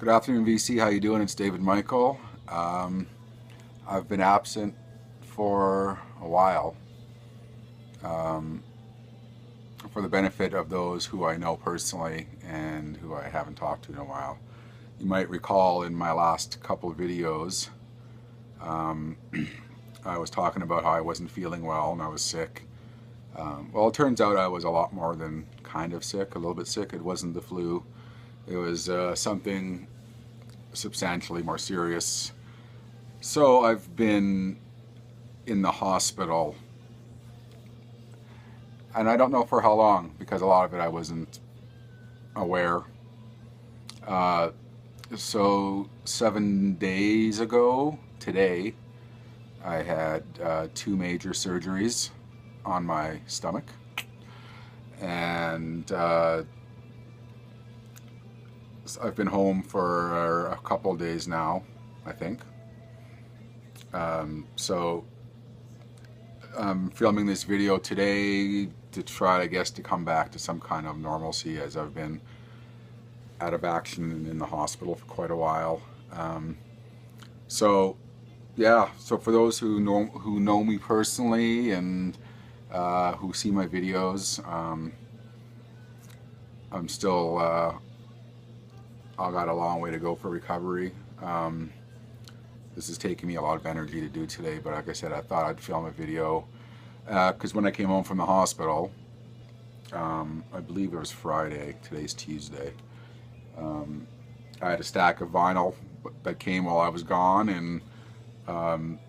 Good afternoon, VC. How you doing? It's David Michael. I've been absent for a while. For the benefit of those who I know personally and who I haven't talked to in a while. You might recall in my last couple of videos, I was talking about how I wasn't feeling well and I was sick. Well, it turns out I was a lot more than kind of sick, a little bit sick. It wasn't the flu. It was something substantially more serious. So I've been in the hospital, and I don't know for how long, because a lot of it I wasn't aware. So 7 days ago today, I had 2 major surgeries on my stomach, and I've been home for a couple of days now, I think. So I'm filming this video today to try, I guess, to come back to some kind of normalcy, as I've been out of action in the hospital for quite a while. So yeah, so for those who know me personally and who see my videos, I'm still I've got a long way to go for recovery. This is taking me a lot of energy to do today, but like I said, I thought I'd film a video because when I came home from the hospital, I believe it was Friday, today's Tuesday, I had a stack of vinyl that came while I was gone, and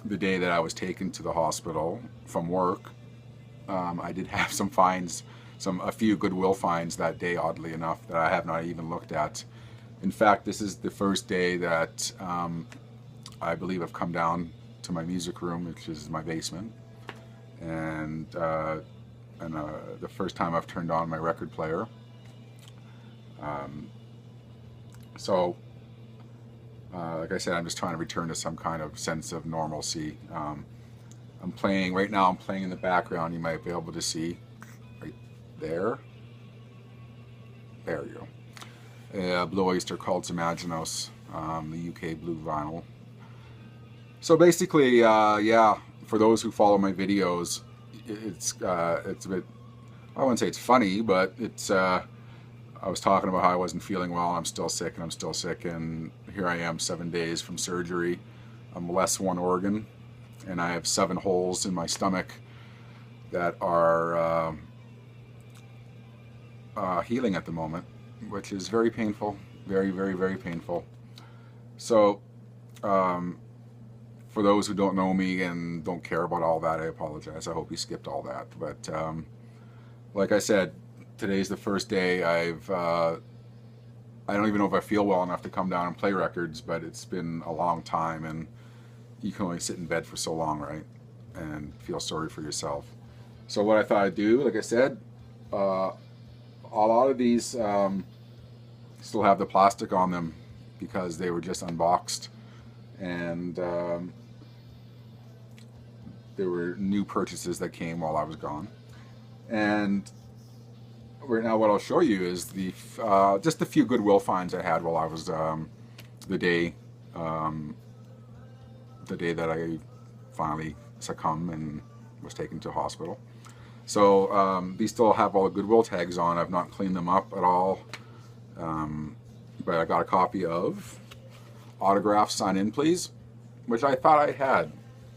the day that I was taken to the hospital from work, I did have some finds, a few Goodwill finds that day, oddly enough, that I have not even looked at. In fact, this is the first day that I believe I've come down to my music room, which is my basement, and the first time I've turned on my record player. So, like I said, I'm just trying to return to some kind of sense of normalcy. I'm playing, right now I'm playing in the background, you might be able to see, right there. There you go. Blue Oyster called Imaginos, the UK blue vinyl. So basically, yeah, for those who follow my videos, it's a bit, I wouldn't say it's funny, but it's, I was talking about how I wasn't feeling well, and I'm still sick, and here I am 7 days from surgery. I'm less 1 organ, and I have 7 holes in my stomach that are healing at the moment, which is very painful, very, very, very painful. So, for those who don't know me and don't care about all that, I apologize. I hope you skipped all that. But like I said, today's the first day I don't even know if I feel well enough to come down and play records, but it's been a long time, and you can only sit in bed for so long, right? And feel sorry for yourself. So what I thought I'd do, like I said, a lot of these still have the plastic on them because they were just unboxed, and there were new purchases that came while I was gone. And right now what I'll show you is the just a few Goodwill finds I had while I was the day that I finally succumbed and was taken to hospital. So these still have all the Goodwill tags on. I've not cleaned them up at all, but I got a copy of Autograph Sign In Please, which I thought I had.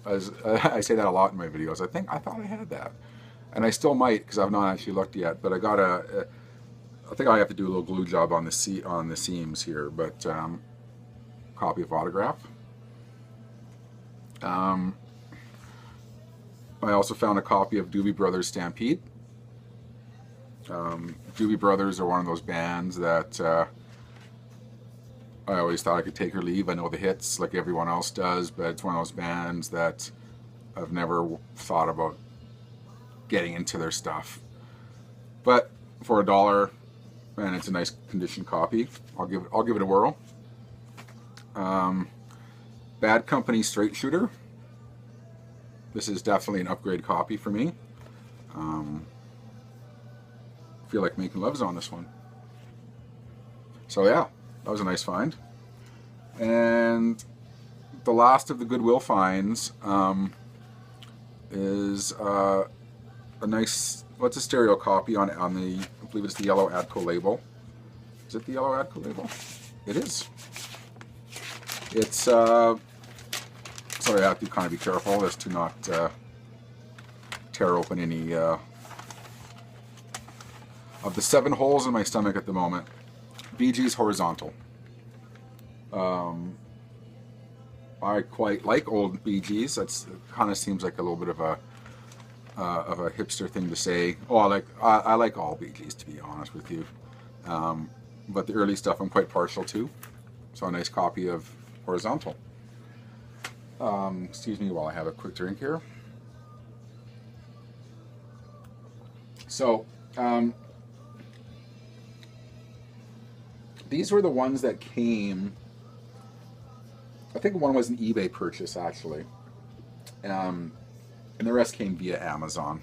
As I say that a lot in my videos. I thought I had that, and I still might, because I've not actually looked yet. But I got I think I have to do a little glue job on the seams here. But copy of Autograph. I also found a copy of Doobie Brothers Stampede. Doobie Brothers are one of those bands that I always thought I could take or leave. I know the hits like everyone else does, but it's one of those bands that I've never thought about getting into their stuff. But for $1, and it's a nice condition copy, I'll give it a whirl. Bad Company Straight Shooter. This is definitely an upgrade copy for me. Feel like making loves on this one. So yeah, That was a nice find. And the last of the Goodwill finds is a nice, what's a stereo copy on the, I believe it's the yellow Adco label. Is it the yellow Adco label? It is. It's, sorry, I have to kind of be careful as to not tear open any of the 7 holes in my stomach at the moment. Bee Gees Horizontal. I quite like old Bee Gees. It kind of seems like a little bit of a hipster thing to say. Oh, I like all Bee Gees, to be honest with you. But the early stuff I'm quite partial to. So a nice copy of Horizontal. Excuse me while I have a quick drink here. So these were the ones that came. I think one was an eBay purchase, actually. And the rest came via Amazon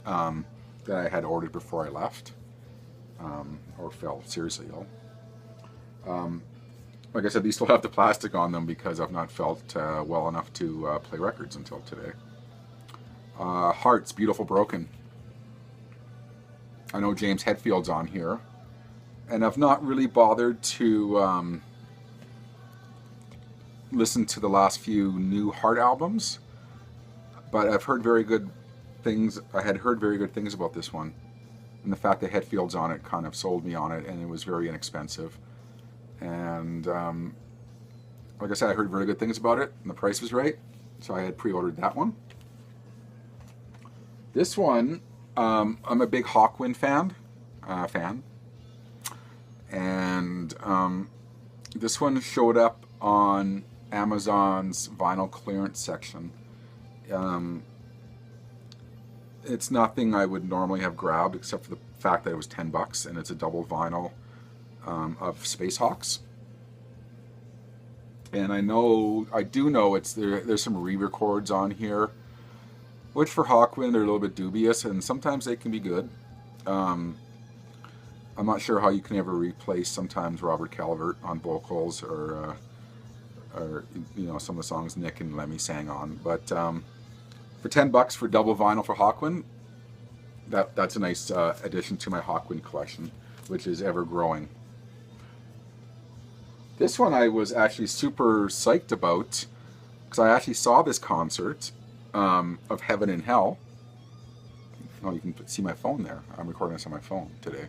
that I had ordered before I left, or fell seriously ill. Like I said, these still have the plastic on them because I've not felt well enough to play records until today. Hearts, Beautiful Broken. I know James Hetfield's on here, and I've not really bothered to listen to the last few new Heart albums, but I've heard very good things. I had heard very good things about this one, and the fact that Hetfield's on it kind of sold me on it, and it was very inexpensive. And like I said, I heard very good things about it, and the price was right, so I had pre-ordered that one. This one, I'm a big Hawkwind fan, and this one showed up on Amazon's vinyl clearance section. It's nothing I would normally have grabbed, except for the fact that it was $10, and it's a double vinyl of Space Hawks. And I do know there's some re-records on here, which for Hawkwind are a little bit dubious, and sometimes they can be good. I'm not sure how you can ever replace sometimes Robert Calvert on vocals, or you know, some of the songs Nick and Lemmy sang on. But for $10 for double vinyl for Hawkwind, that's a nice addition to my Hawkwind collection, which is ever growing. This one I was actually super psyched about, because I actually saw this concert of Heaven and Hell. Oh, you can see my phone there. I'm recording this on my phone today.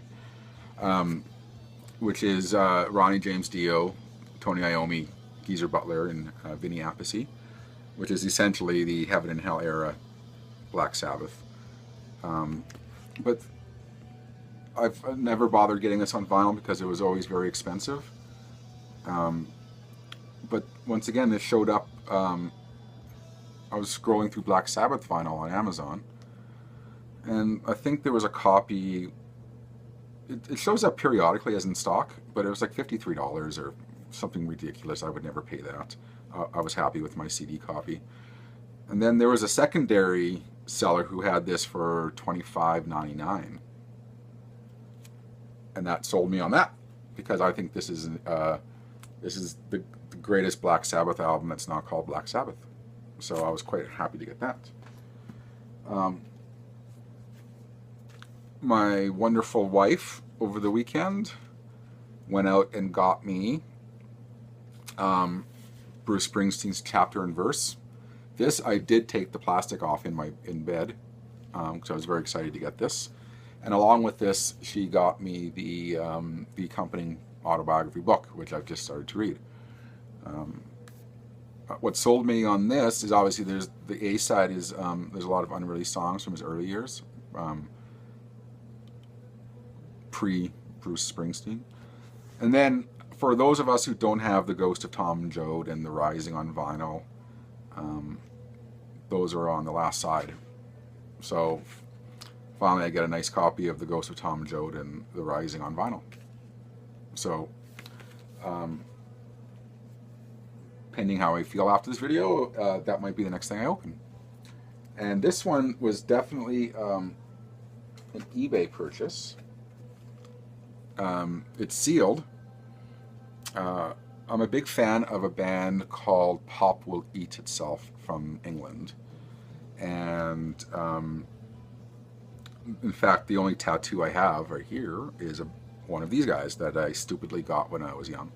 Which is Ronnie James Dio, Tony Iommi, Geezer Butler, and Vinny Appice, which is essentially the Heaven and Hell era Black Sabbath. But I've never bothered getting this on vinyl because it was always very expensive. But once again, this showed up. I was scrolling through Black Sabbath vinyl on Amazon, and I think there was a copy. It shows up periodically as in stock, but it was like $53 or something ridiculous. I would never pay that. I was happy with my CD copy. And then there was a secondary seller who had this for $25.99, and that sold me on that, because I think this is the greatest Black Sabbath album that's not called Black Sabbath. So I was quite happy to get that. My wonderful wife over the weekend went out and got me Bruce Springsteen's Chapter and Verse. This I did take the plastic off in bed, because I was very excited to get this. And along with this, she got me the accompanying autobiography book, which I've just started to read. What sold me on this is obviously there's the A side is there's a lot of unreleased songs from his early years, pre Bruce Springsteen, and then for those of us who don't have the Ghost of Tom Joad and The Rising on vinyl, those are on the last side. So finally I get a nice copy of the Ghost of Tom Joad and The Rising on vinyl. So pending how I feel after this video, that might be the next thing I open. And this one was definitely an eBay purchase. It's sealed, I'm a big fan of a band called Pop Will Eat Itself from England. And in fact, the only tattoo I have right here is one of these guys that I stupidly got when I was young.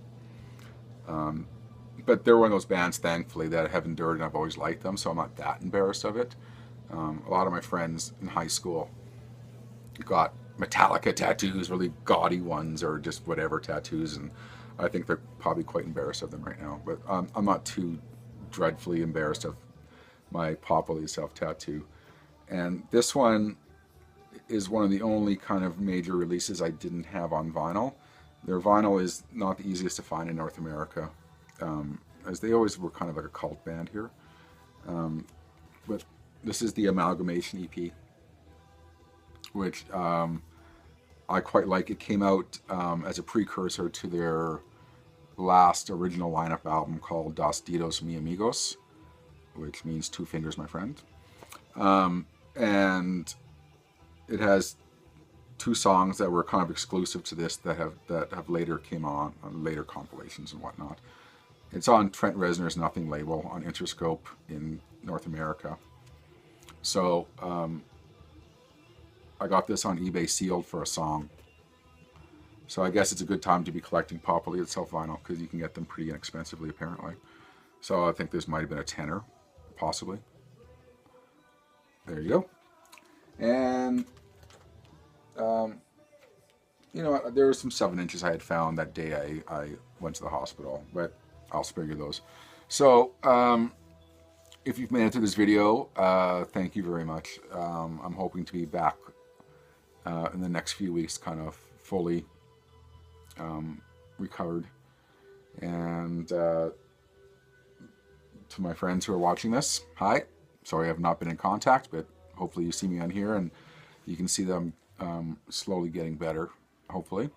But they're one of those bands, thankfully, that I have endured, and I've always liked them, so I'm not that embarrassed of it. A lot of my friends in high school got Metallica tattoos, really gaudy ones, or just whatever tattoos, and I think they're probably quite embarrassed of them right now. But I'm not too dreadfully embarrassed of my Pop Will Eat Itself tattoo. And this one is one of the only kind of major releases I didn't have on vinyl. Their vinyl is not the easiest to find in North America, as they always were kind of like a cult band here. But this is the Amalgamation EP, which I quite like. It came out as a precursor to their last original lineup album called Dos Dedos Mi Amigos, which means two fingers, my friend. And it has two songs that were kind of exclusive to this that have later came on later compilations and whatnot. It's on Trent Reznor's Nothing label on Interscope in North America. So I got this on eBay sealed for a song. So I guess it's a good time to be collecting Pop Will Eat Itself vinyl, because you can get them pretty inexpensively apparently. So I think this might have been a tenner, possibly. There you go. And you know, there were some 7 inches I had found that day I went to the hospital, but I'll spare you those. So if you've made it through this video, thank you very much. I'm hoping to be back in the next few weeks, kind of fully recovered. And to my friends who are watching this, hi. Sorry I've not been in contact, but hopefully you see me on here and you can see them slowly getting better, hopefully.